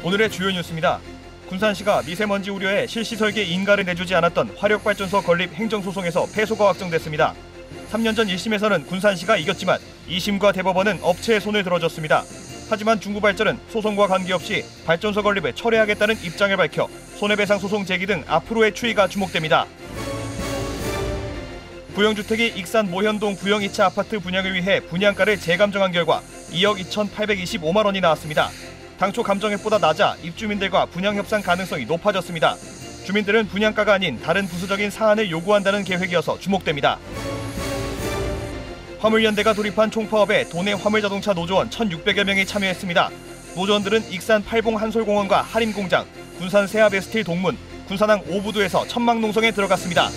오늘의 주요 뉴스입니다. 군산시가 미세먼지 우려에 실시 설계 인가를 내주지 않았던 화력발전소 건립 행정소송에서 패소가 확정됐습니다. 3년 전 1심에서는 군산시가 이겼지만 2심과 대법원은 업체의 손을 들어줬습니다. 하지만 중부발전은 소송과 관계없이 발전소 건립을 철회하겠다는 입장을 밝혀 손해배상 소송 제기 등 앞으로의 추이가 주목됩니다. 부영주택이 익산 모현동 부영 2차 아파트 분양을 위해 분양가를 재감정한 결과 2억 2,825만 원이 나왔습니다. 당초 감정액보다 낮아 입주민들과 분양 협상 가능성이 높아졌습니다. 주민들은 분양가가 아닌 다른 부수적인 사안을 요구한다는 계획이어서 주목됩니다. 화물연대가 돌입한 총파업에 도내 화물자동차 노조원 1,600여 명이 참여했습니다. 노조원들은 익산 팔봉 한솔공원과 한림공장, 군산 세아베스틸 동문, 군산항 오부두에서 천막농성에 들어갔습니다.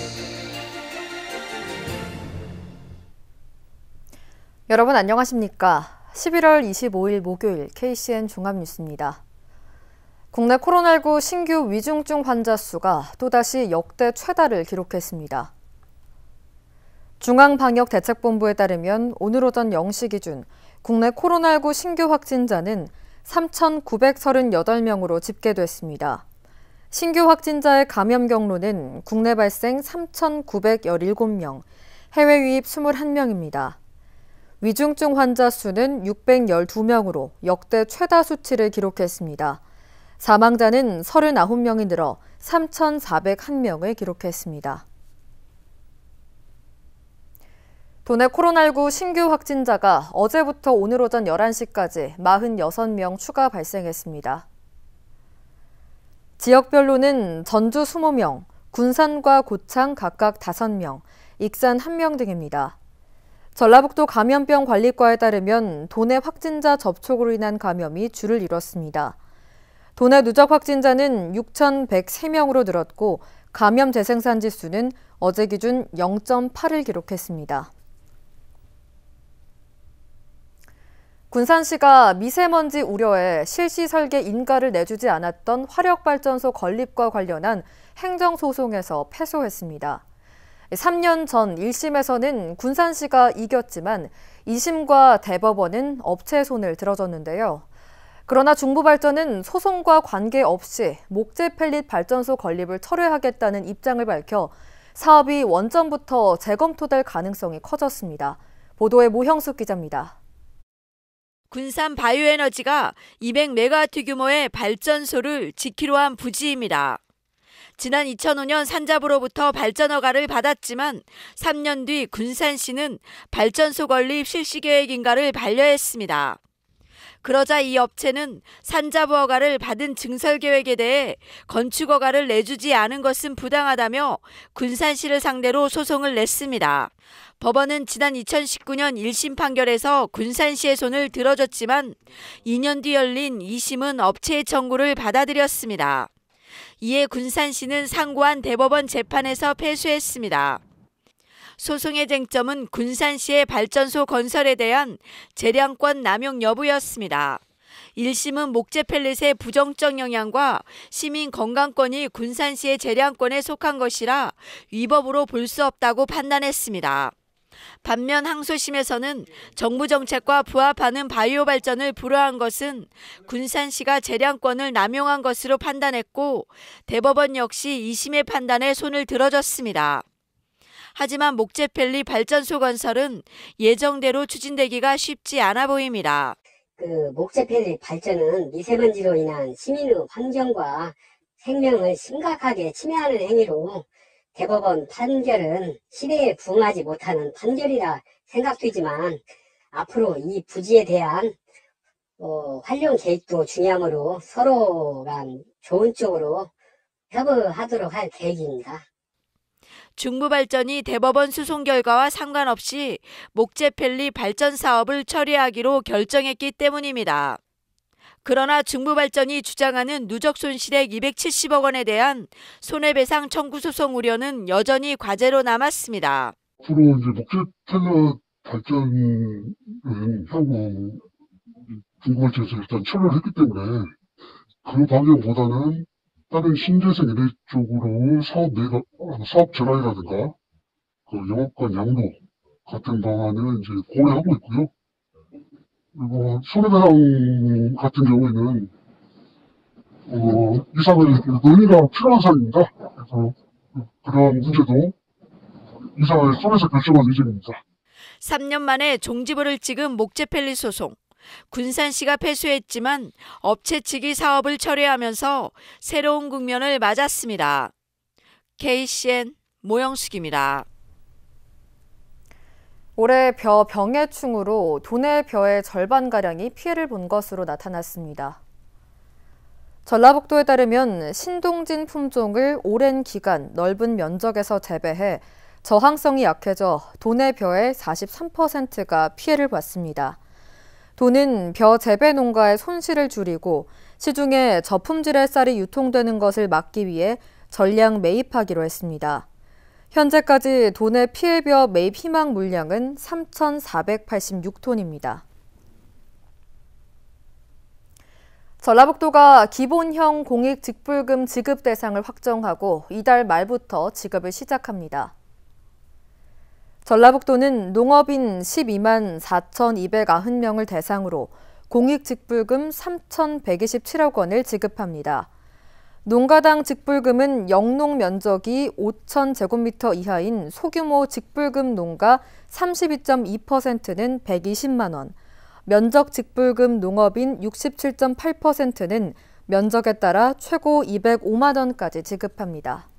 여러분 안녕하십니까? 11월 25일 목요일 KCN 종합뉴스입니다. 국내 코로나19 신규 위중증 환자 수가 또다시 역대 최다를 기록했습니다. 중앙방역대책본부에 따르면 오늘 오전 0시 기준 국내 코로나19 신규 확진자는 3,938명으로 집계됐습니다. 신규 확진자의 감염 경로는 국내 발생 3,917명, 해외 유입 21명입니다. 위중증 환자 수는 612명으로 역대 최다 수치를 기록했습니다. 사망자는 39명이 늘어 3,401명을 기록했습니다. 도내 코로나19 신규 확진자가 어제부터 오늘 오전 11시까지 46명 추가 발생했습니다. 지역별로는 전주 20명, 군산과 고창 각각 5명, 익산 1명 등입니다. 전라북도 감염병관리과에 따르면 도내 확진자 접촉으로 인한 감염이 줄을 이뤘습니다. 도내 누적 확진자는 6,103명으로 늘었고 감염 재생산 지수는 어제 기준 0.8을 기록했습니다. 군산시가 미세먼지 우려에 실시 설계 인가를 내주지 않았던 화력발전소 건립과 관련한 행정소송에서 패소했습니다. 3년 전 1심에서는 군산시가 이겼지만 2심과 대법원은 업체의 손을 들어줬는데요. 그러나 중부발전은 소송과 관계없이 목재 펠릿 발전소 건립을 철회하겠다는 입장을 밝혀 사업이 원점부터 재검토될 가능성이 커졌습니다. 보도에 모형숙 기자입니다. 군산 바이오에너지가 200메가와트 규모의 발전소를 짓기로 한 부지입니다. 지난 2005년 산자부로부터 발전 허가를 받았지만 3년 뒤 군산시는 발전소 건립 실시계획 인가를 반려했습니다. 그러자 이 업체는 산자부 허가를 받은 증설계획에 대해 건축 허가를 내주지 않은 것은 부당하다며 군산시를 상대로 소송을 냈습니다. 법원은 지난 2019년 1심 판결에서 군산시의 손을 들어줬지만 2년 뒤 열린 2심은 업체의 청구를 받아들였습니다. 이에 군산시는 상고한 대법원 재판에서 패소했습니다. 소송의 쟁점은 군산시의 발전소 건설에 대한 재량권 남용 여부였습니다. 1심은 목재 펠렛의 부정적 영향과 시민 건강권이 군산시의 재량권에 속한 것이라 위법으로 볼 수 없다고 판단했습니다. 반면 항소심에서는 정부 정책과 부합하는 바이오 발전을 불허한 것은 군산시가 재량권을 남용한 것으로 판단했고 대법원 역시 2심의 판단에 손을 들어줬습니다. 하지만 목재 펠릿 발전소 건설은 예정대로 추진되기가 쉽지 않아 보입니다. 목재 펠릿 발전은 미세먼지로 인한 시민의 환경과 생명을 심각하게 침해하는 행위로 대법원 판결은 시대에 부응하지 못하는 판결이라 생각되지만 앞으로 이 부지에 대한 활용 계획도 중요하므로 서로 간 좋은 쪽으로 협의하도록 할 계획입니다. 중부발전이 대법원 소송 결과와 상관없이 목재 펠릿 발전 사업을 처리하기로 결정했기 때문입니다. 그러나 중부발전이 주장하는 누적 손실액 270억 원에 대한 손해배상 청구 소송 우려는 여전히 과제로 남았습니다. 앞으로 이제 목재 펠렛 발전은 향후 중부발전에서 일단 철회를 했기 때문에 그 방향보다는 다른 신재생 에너지 쪽으로 사업 전환이라든가 영업권 양도 같은 방안을 이제 고려하고 있고요. 그리고 손해배상 같은 경우에는 이상의 논의가 필요한 사안입니다. 그래서 그런 문제도 이상을 통해서 결정할 예정입니다. 3년 만에 종지부를 찍은 목재펠리 소송. 군산시가 패소했지만 업체 측이 사업을 철회하면서 새로운 국면을 맞았습니다. KCN 모영숙입니다. 올해 벼 병해충으로 도내 벼의 절반가량이 피해를 본 것으로 나타났습니다. 전라북도에 따르면 신동진 품종을 오랜 기간 넓은 면적에서 재배해 저항성이 약해져 도내 벼의 43%가 피해를 봤습니다. 도는 벼 재배 농가의 손실을 줄이고 시중에 저품질의 쌀이 유통되는 것을 막기 위해 전량 매입하기로 했습니다. 현재까지 도내 피해벼 매입 희망 물량은 3,486톤입니다. 전라북도가 기본형 공익직불금 지급 대상을 확정하고 이달 말부터 지급을 시작합니다. 전라북도는 농업인 12만 4,290명을 대상으로 공익직불금 3,127억 원을 지급합니다. 농가당 직불금은 영농 면적이 5,000제곱미터 이하인 소규모 직불금 농가 32.2%는 120만 원, 면적 직불금 농업인 67.8%는 면적에 따라 최고 205만 원까지 지급합니다.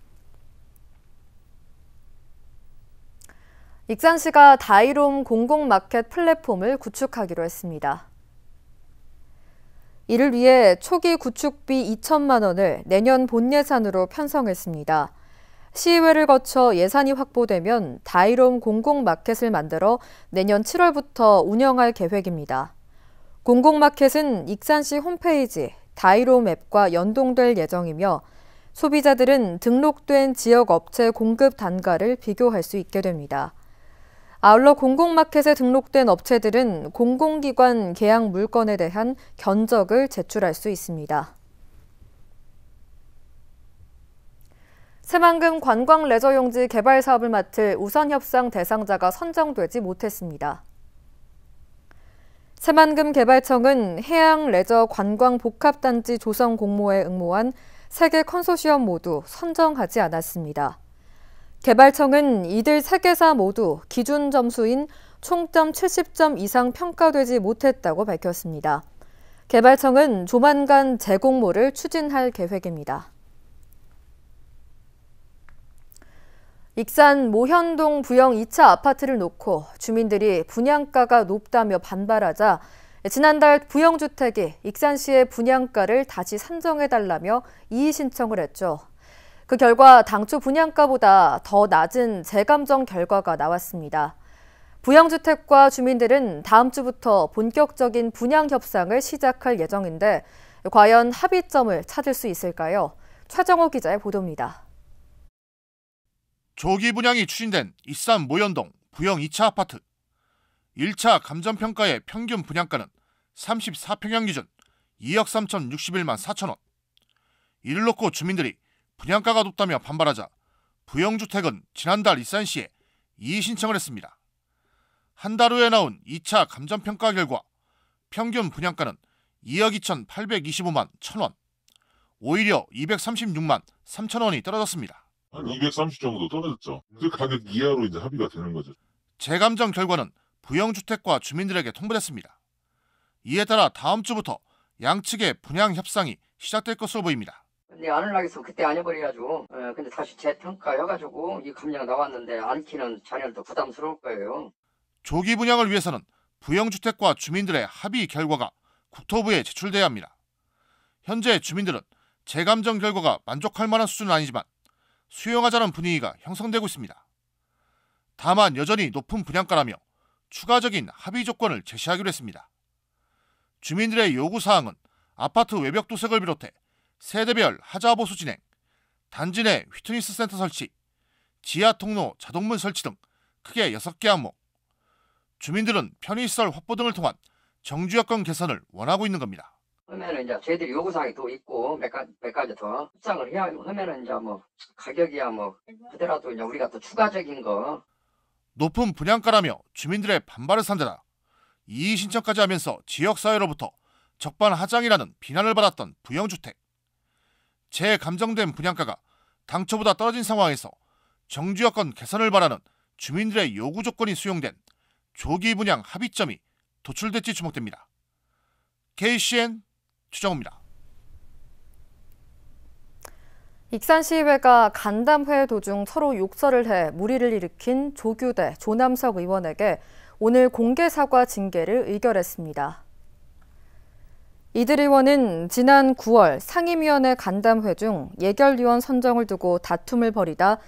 익산시가 다이롬 공공마켓 플랫폼을 구축하기로 했습니다. 이를 위해 초기 구축비 2천만 원을 내년 본 예산으로 편성했습니다. 시의회를 거쳐 예산이 확보되면 다이롬 공공마켓을 만들어 내년 7월부터 운영할 계획입니다. 공공마켓은 익산시 홈페이지 다이롬 앱과 연동될 예정이며 소비자들은 등록된 지역 업체 공급 단가를 비교할 수 있게 됩니다. 아울러 공공마켓에 등록된 업체들은 공공기관 계약 물건에 대한 견적을 제출할 수 있습니다. 새만금 관광레저용지 개발 사업을 맡을 우선협상 대상자가 선정되지 못했습니다. 새만금 개발청은 해양레저관광복합단지 조성 공모에 응모한 3개 컨소시엄 모두 선정하지 않았습니다. 개발청은 이들 3개사 모두 기준 점수인 총점 70점 이상 평가되지 못했다고 밝혔습니다. 개발청은 조만간 재공모를 추진할 계획입니다. 익산 모현동 부영 2차 아파트를 놓고 주민들이 분양가가 높다며 반발하자 지난달 부영주택이 익산시의 분양가를 다시 산정해달라며 이의 신청을 했죠. 그 결과 당초 분양가보다 더 낮은 재감정 결과가 나왔습니다. 부영주택과 주민들은 다음 주부터 본격적인 분양 협상을 시작할 예정인데 과연 합의점을 찾을 수 있을까요? 최정호 기자의 보도입니다. 조기 분양이 추진된 익산 모현동 부영 2차 아파트. 1차 감정평가의 평균 분양가는 34평형 기준 2억 3,061만 4천 원. 이를 놓고 주민들이 분양가가 높다며 반발하자 부영주택은 지난달 익산시에 이의 신청을 했습니다. 한 달 후에 나온 2차 감정평가 결과 평균 분양가는 2억 2,825만 1천 원. 오히려 236만 3천 원이 떨어졌습니다. 한 230 정도 떨어졌죠. 그 가격 이하로 이제 합의가 되는 거죠. 재감정 결과는 부영주택과 주민들에게 통보됐습니다. 이에 따라 다음 주부터 양측의 분양 협상이 시작될 것으로 보입니다. 근데 안 하려고 그때 안 해버려가지고 근데 다시 재평가해가지고 이 감량 나왔는데 않기는 자녀들도 부담스러울 거예요. 조기 분양을 위해서는 부영주택과 주민들의 합의 결과가 국토부에 제출돼야 합니다. 현재 주민들은 재감정 결과가 만족할 만한 수준은 아니지만 수용하자는 분위기가 형성되고 있습니다. 다만 여전히 높은 분양가라며 추가적인 합의 조건을 제시하기로 했습니다. 주민들의 요구사항은 아파트 외벽 도색을 비롯해 세대별 하자 보수 진행, 단지 내 휘트니스 센터 설치, 지하 통로 자동문 설치 등 크게 6개 항목. 주민들은 편의시설 확보 등을 통한 정주 여건 개선을 원하고 있는 겁니다. 그러면은 이제 저희들이 요구사항이 또 있고 몇 가지 더 협상을 해야 하면은 이제 뭐 가격이야 뭐 그대라도 이제 우리가 또 추가적인 거. 높은 분양가라며 주민들의 반발을 산데다 이의 신청까지 하면서 지역사회로부터 적반하장이라는 비난을 받았던 부영주택. 재감정된 분양가가 당초보다 떨어진 상황에서 정주 여건 개선을 바라는 주민들의 요구 조건이 수용된 조기 분양 합의점이 도출될지 주목됩니다. KCN 추정호입니다. 익산시의회가 간담회 도중 서로 욕설을 해 물의를 일으킨 조규대, 조남석 의원에게 오늘 공개 사과 징계를 의결했습니다. 이들 의원은 지난 9월 상임위원회 간담회 중 예결위원 선정을 두고 다툼을 벌이다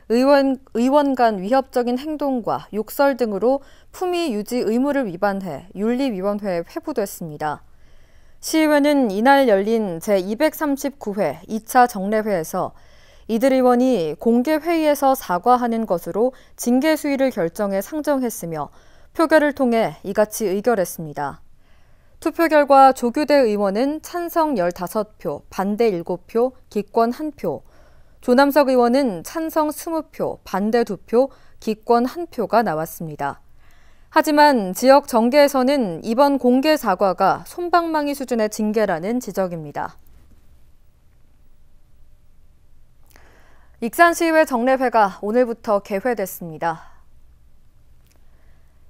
의원 간 위협적인 행동과 욕설 등으로 품위 유지 의무를 위반해 윤리위원회에 회부됐습니다. 시의회는 이날 열린 제239회 2차 정례회에서 이들 의원이 공개회의에서 사과하는 것으로 징계 수위를 결정해 상정했으며 표결을 통해 이같이 의결했습니다. 투표 결과 조규대 의원은 찬성 15표, 반대 7표, 기권 1표, 조남석 의원은 찬성 20표, 반대 2표, 기권 1표가 나왔습니다. 하지만 지역 정계에서는 이번 공개 사과가 솜방망이 수준의 징계라는 지적입니다. 익산시의회 정례회가 오늘부터 개회됐습니다.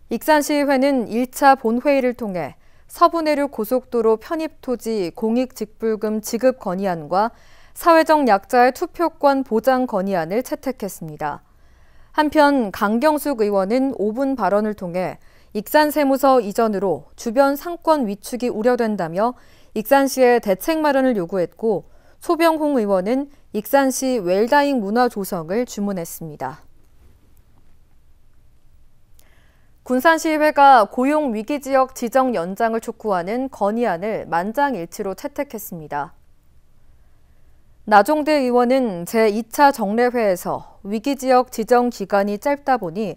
익산시의회는 1차 본회의를 통해 서부내륙 고속도로 편입토지 공익직불금 지급 건의안과 사회적 약자의 투표권 보장 건의안을 채택했습니다. 한편 강경숙 의원은 5분 발언을 통해 익산세무서 이전으로 주변 상권 위축이 우려된다며 익산시의 대책 마련을 요구했고 소병홍 의원은 익산시 웰다잉 문화 조성을 주문했습니다. 군산시의회가 고용위기지역 지정 연장을 촉구하는 건의안을 만장일치로 채택했습니다. 나종대 의원은 제2차 정례회에서 위기지역 지정 기간이 짧다 보니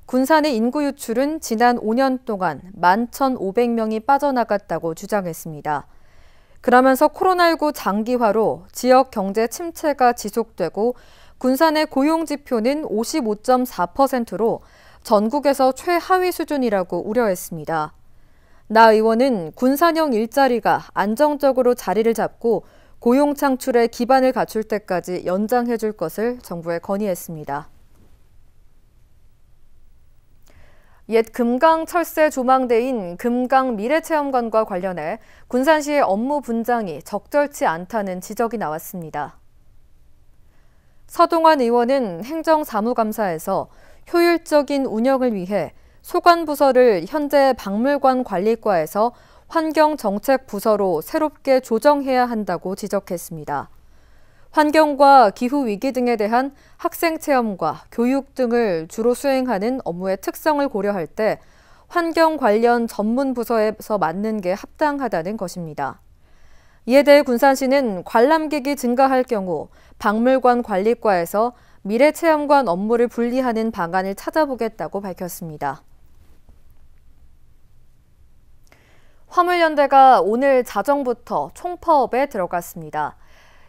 군산의 인구 유출은 지난 5년 동안 11,500명이 빠져나갔다고 주장했습니다. 그러면서 코로나19 장기화로 지역 경제 침체가 지속되고 군산의 고용 지표는 55.4%로 전국에서 최하위 수준이라고 우려했습니다. 나 의원은 군산형 일자리가 안정적으로 자리를 잡고 고용 창출에 기반을 갖출 때까지 연장해 줄 것을 정부에 건의했습니다. 옛 금강 철새 조망대인 금강 미래체험관과 관련해 군산시의 업무 분장이 적절치 않다는 지적이 나왔습니다. 서동환 의원은 행정사무감사에서 효율적인 운영을 위해 소관부서를 현재 박물관 관리과에서 환경정책부서로 새롭게 조정해야 한다고 지적했습니다. 환경과 기후위기 등에 대한 학생체험과 교육 등을 주로 수행하는 업무의 특성을 고려할 때 환경 관련 전문 부서에서 맡는 게 합당하다는 것입니다. 이에 대해 군산시는 관람객이 증가할 경우 박물관 관리과에서 미래체험관 업무를 분리하는 방안을 찾아보겠다고 밝혔습니다. 화물연대가 오늘 자정부터 총파업에 들어갔습니다.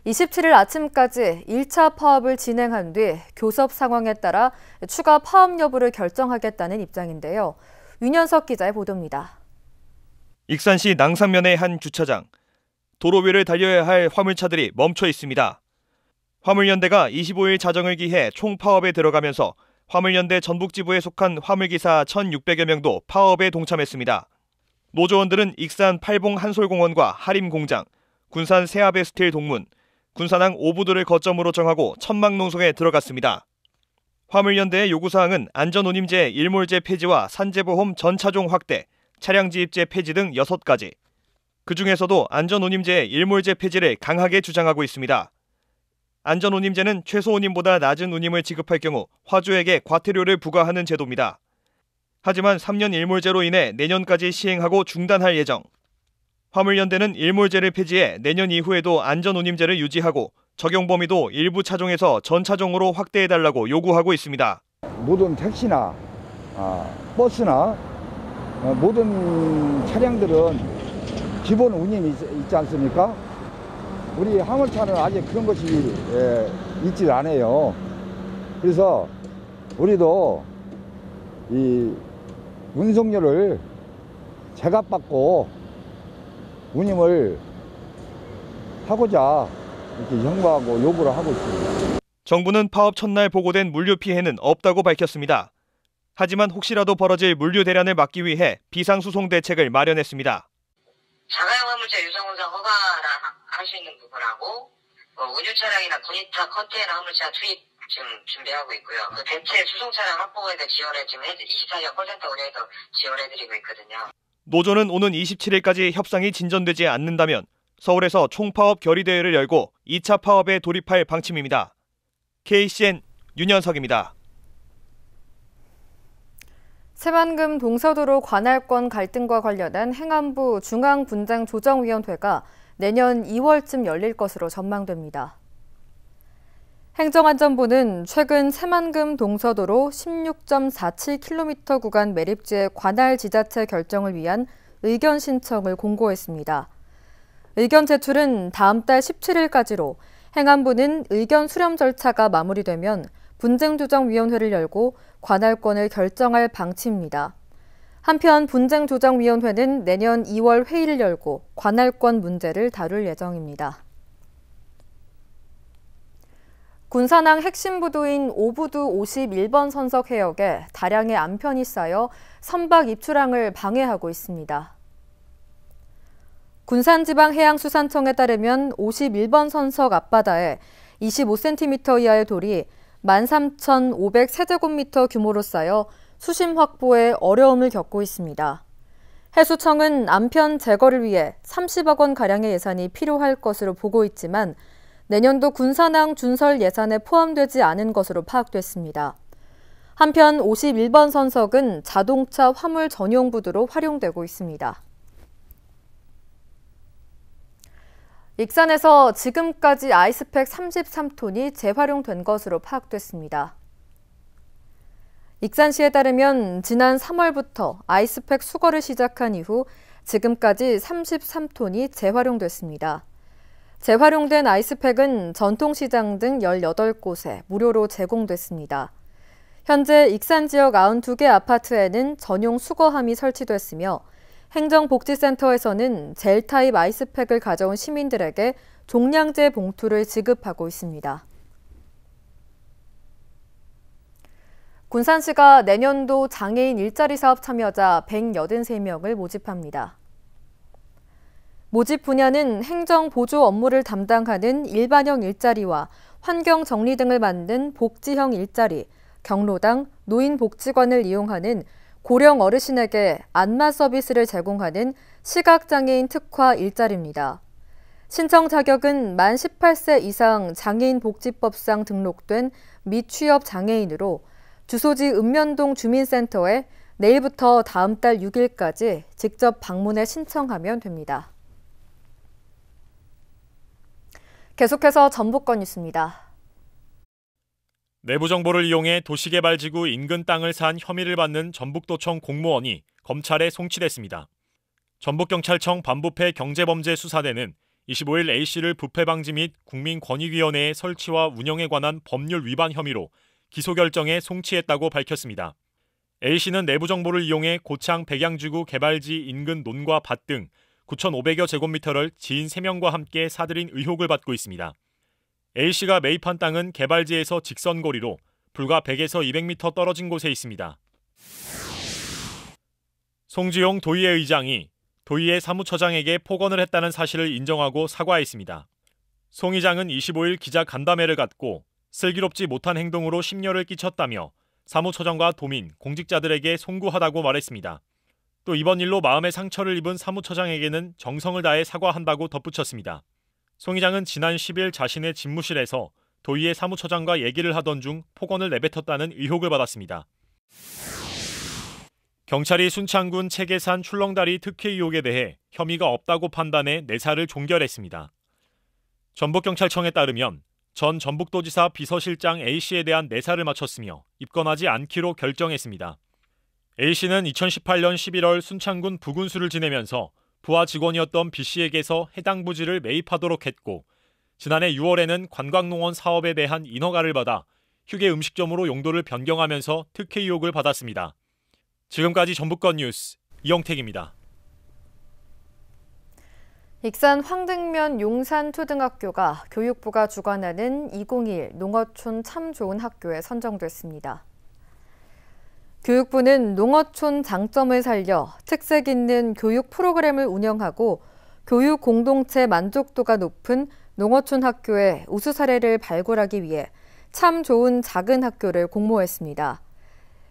27일 아침까지 1차 파업을 진행한 뒤 교섭 상황에 따라 추가 파업 여부를 결정하겠다는 입장인데요. 윤현석 기자의 보도입니다. 익산시 낭산면의 한 주차장. 도로 위를 달려야 할 화물차들이 멈춰 있습니다. 화물연대가 25일 자정을 기해 총파업에 들어가면서 화물연대 전북지부에 속한 화물기사 1,600여 명도 파업에 동참했습니다. 노조원들은 익산 팔봉 한솔공원과 하림공장, 군산 세아베스틸 동문, 군산항 오부도를 거점으로 정하고 천막농성에 들어갔습니다. 화물연대의 요구사항은 안전운임제 일몰제 폐지와 산재보험 전차종 확대, 차량지입제 폐지 등 6가지. 그중에서도 안전운임제 일몰제 폐지를 강하게 주장하고 있습니다. 안전운임제는 최소운임보다 낮은 운임을 지급할 경우 화주에게 과태료를 부과하는 제도입니다. 하지만 3년 일몰제로 인해 내년까지 시행하고 중단할 예정. 화물연대는 일몰제를 폐지해 내년 이후에도 안전운임제를 유지하고 적용 범위도 일부 차종에서 전차종으로 확대해달라고 요구하고 있습니다. 모든 택시나 버스나 모든 차량들은 기본 운임이 있지 않습니까? 우리 화물차는 아직 그런 것이 있지 않아요. 그래서 우리도 이 운송료를 제값받고 운임을 하고자 이렇게 형무하고 요구를 하고 있습니다. 정부는 파업 첫날 보고된 물류 피해는 없다고 밝혔습니다. 하지만 혹시라도 벌어질 물류 대란을 막기 위해 비상수송 대책을 마련했습니다. 자가용 화물차 유상운송 허가를 할 수 있는 부분하고 운유 차량이나 군위탁 컨테이너 화물차 투입 지금 준비하고 있고요. 그 대체 수송 차량 확보에 대해 지원을 지금 24시간 콜센터 운영에서 지원해드리고 있거든요. 노조는 오는 27일까지 협상이 진전되지 않는다면 서울에서 총파업 결의대회를 열고 2차 파업에 돌입할 방침입니다. KCN 윤현석입니다. 새만금 동서도로 관할권 갈등과 관련한 행안부 중앙분쟁조정위원회가 내년 2월쯤 열릴 것으로 전망됩니다. 행정안전부는 최근 새만금 동서도로 16.47km 구간 매립지의 관할 지자체 결정을 위한 의견 신청을 공고했습니다. 의견 제출은 다음 달 17일까지로 행안부는 의견 수렴 절차가 마무리되면 분쟁조정위원회를 열고 관할권을 결정할 방침입니다. 한편 분쟁조정위원회는 내년 2월 회의를 열고 관할권 문제를 다룰 예정입니다. 군산항 핵심 부두인 오부두 51번 선석 해역에 다량의 암편이 쌓여 선박 입출항을 방해하고 있습니다. 군산지방해양수산청에 따르면 51번 선석 앞바다에 25cm 이하의 돌이 13,500세제곱미터 규모로 쌓여 수심 확보에 어려움을 겪고 있습니다. 해수청은 암편 제거를 위해 30억 원가량의 예산이 필요할 것으로 보고 있지만 내년도 군산항 준설 예산에 포함되지 않은 것으로 파악됐습니다. 한편 51번 선석은 자동차 화물 전용 부두로 활용되고 있습니다. 익산에서 지금까지 아이스팩 33톤이 재활용된 것으로 파악됐습니다. 익산시에 따르면 지난 3월부터 아이스팩 수거를 시작한 이후 지금까지 33톤이 재활용됐습니다. 재활용된 아이스팩은 전통시장 등 18곳에 무료로 제공됐습니다. 현재 익산 지역 92개 아파트에는 전용 수거함이 설치됐으며 행정복지센터에서는 젤타입 아이스팩을 가져온 시민들에게 종량제 봉투를 지급하고 있습니다. 군산시가 내년도 장애인 일자리 사업 참여자 183명을 모집합니다. 모집 분야는 행정 보조 업무를 담당하는 일반형 일자리와 환경 정리 등을 맡는 복지형 일자리, 경로당, 노인복지관을 이용하는 고령 어르신에게 안마 서비스를 제공하는 시각장애인 특화 일자리입니다. 신청 자격은 만 18세 이상 장애인복지법상 등록된 미취업 장애인으로 주소지 읍면동 주민센터에 내일부터 다음 달 6일까지 직접 방문해 신청하면 됩니다. 계속해서 전북권 뉴스입니다. 내부 정보를 이용해 도시개발지구 인근 땅을 산 혐의를 받는 전북도청 공무원이 검찰에 송치됐습니다. 전북경찰청 반부패 경제범죄수사대는 25일 A씨를 부패방지 및 국민권익위원회의 설치와 운영에 관한 법률 위반 혐의로 기소결정에 송치했다고 밝혔습니다. A씨는 내부 정보를 이용해 고창 백양지구 개발지 인근 논과 밭 등 9,500여 제곱미터를 지인 3명과 함께 사들인 의혹을 받고 있습니다. A씨가 매입한 땅은 개발지에서 직선거리로 불과 100에서 200m 떨어진 곳에 있습니다. 송지용 도의회 의장이 도의회 사무처장에게 폭언을 했다는 사실을 인정하고 사과했습니다. 송 의장은 25일 기자 간담회를 갖고 슬기롭지 못한 행동으로 심려를 끼쳤다며 사무처장과 도민, 공직자들에게 송구하다고 말했습니다. 또 이번 일로 마음의 상처를 입은 사무처장에게는 정성을 다해 사과한다고 덧붙였습니다. 송 의장은 지난 10일 자신의 집무실에서 도의회 사무처장과 얘기를 하던 중 폭언을 내뱉었다는 의혹을 받았습니다. 경찰이 순창군 체계산 출렁다리 특혜 의혹에 대해 혐의가 없다고 판단해 내사를 종결했습니다. 전북경찰청에 따르면 전 전북도지사 비서실장 A씨에 대한 내사를 마쳤으며 입건하지 않기로 결정했습니다. A씨는 2018년 11월 순창군 부군수를 지내면서 부하 직원이었던 B씨에게서 해당 부지를 매입하도록 했고 지난해 6월에는 관광농원 사업에 대한 인허가를 받아 휴게 음식점으로 용도를 변경하면서 특혜 의혹을 받았습니다. 지금까지 전북권 뉴스 이영택입니다. 익산 황등면 용산초등학교가 교육부가 주관하는 2021 농어촌 참 좋은 학교에 선정됐습니다. 교육부는 농어촌 장점을 살려 특색 있는 교육 프로그램을 운영하고 교육 공동체 만족도가 높은 농어촌 학교의 우수 사례를 발굴하기 위해 참 좋은 작은 학교를 공모했습니다.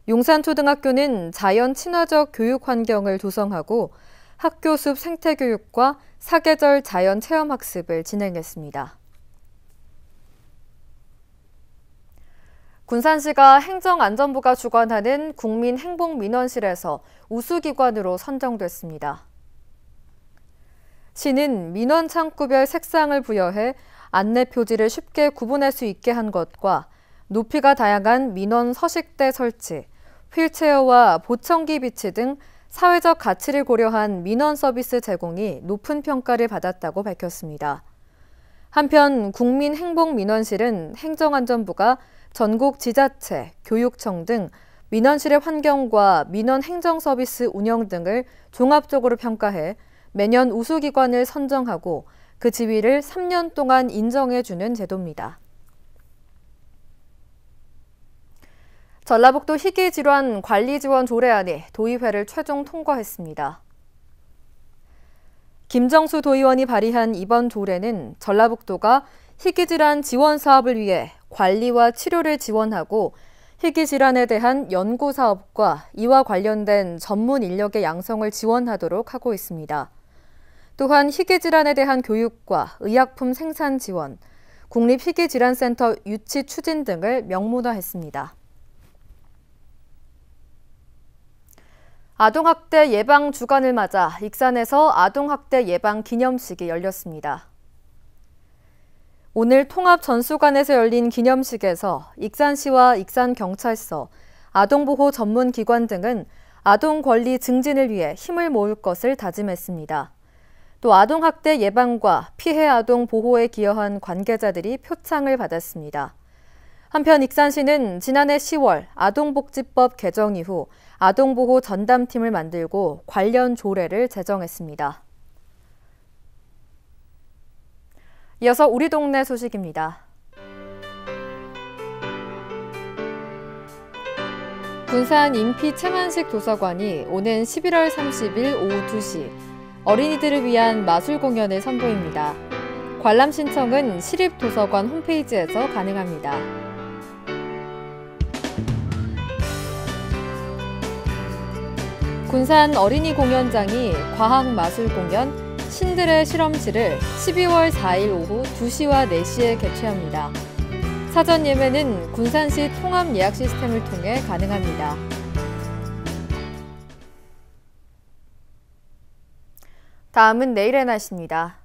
용산초등학교는 자연 친화적 교육 환경을 조성하고 학교 숲 생태교육과 사계절 자연 체험학습을 진행했습니다. 군산시가 행정안전부가 주관하는 국민행복민원실에서 우수기관으로 선정됐습니다. 시는 민원 창구별 색상을 부여해 안내 표지를 쉽게 구분할 수 있게 한 것과 높이가 다양한 민원 서식대 설치, 휠체어와 보청기 비치 등 사회적 가치를 고려한 민원 서비스 제공이 높은 평가를 받았다고 밝혔습니다. 한편 국민행복민원실은 행정안전부가 전국 지자체, 교육청 등 민원실의 환경과 민원 행정 서비스 운영 등을 종합적으로 평가해 매년 우수기관을 선정하고 그 지위를 3년 동안 인정해주는 제도입니다. 전라북도 희귀질환 관리지원 조례안이 도의회를 최종 통과했습니다. 김정수 도의원이 발의한 이번 조례는 전라북도가 희귀질환 지원 사업을 위해 관리와 치료를 지원하고 희귀질환에 대한 연구 사업과 이와 관련된 전문 인력의 양성을 지원하도록 하고 있습니다. 또한 희귀질환에 대한 교육과 의약품 생산 지원, 국립희귀질환센터 유치 추진 등을 명문화했습니다. 아동학대 예방 주간을 맞아 익산에서 아동학대 예방 기념식이 열렸습니다. 오늘 통합전수관에서 열린 기념식에서 익산시와 익산경찰서, 아동보호 전문기관 등은 아동 권리 증진을 위해 힘을 모을 것을 다짐했습니다. 또 아동학대 예방과 피해 아동 보호에 기여한 관계자들이 표창을 받았습니다. 한편 익산시는 지난해 10월 아동복지법 개정 이후 아동보호 전담팀을 만들고 관련 조례를 제정했습니다. 이어서 우리 동네 소식입니다. 군산 인피 채만식 도서관이 오는 11월 30일 오후 2시 어린이들을 위한 마술 공연을 선보입니다. 관람 신청은 시립도서관 홈페이지에서 가능합니다. 군산 어린이 공연장이 과학마술공연 신들의 실험실을 12월 4일 오후 2시와 4시에 개최합니다. 사전 예매는 군산시 통합 예약 시스템을 통해 가능합니다. 다음은 내일의 날씨입니다.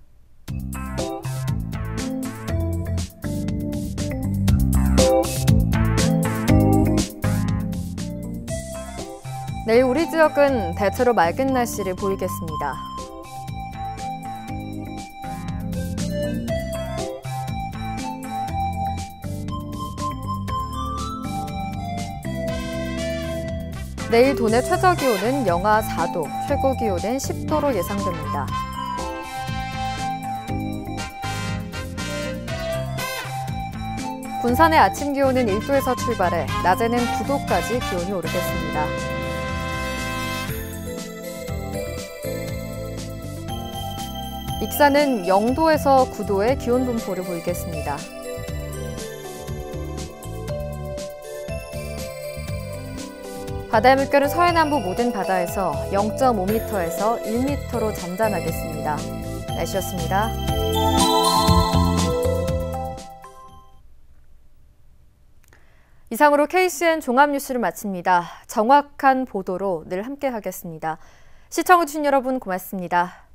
내일 우리 지역은 대체로 맑은 날씨를 보이겠습니다. 내일 도내 최저기온은 영하 4도, 최고기온은 10도로 예상됩니다. 군산의 아침 기온은 1도에서 출발해 낮에는 9도까지 기온이 오르겠습니다. 익산은 0도에서 9도의 기온 분포를 보이겠습니다. 바다의 물결은 서해남부 모든 바다에서 0.5m에서 1m로 잠잠하겠습니다. 날씨였습니다. 이상으로 KCN 종합뉴스를 마칩니다. 정확한 보도로 늘 함께하겠습니다. 시청해주신 여러분 고맙습니다.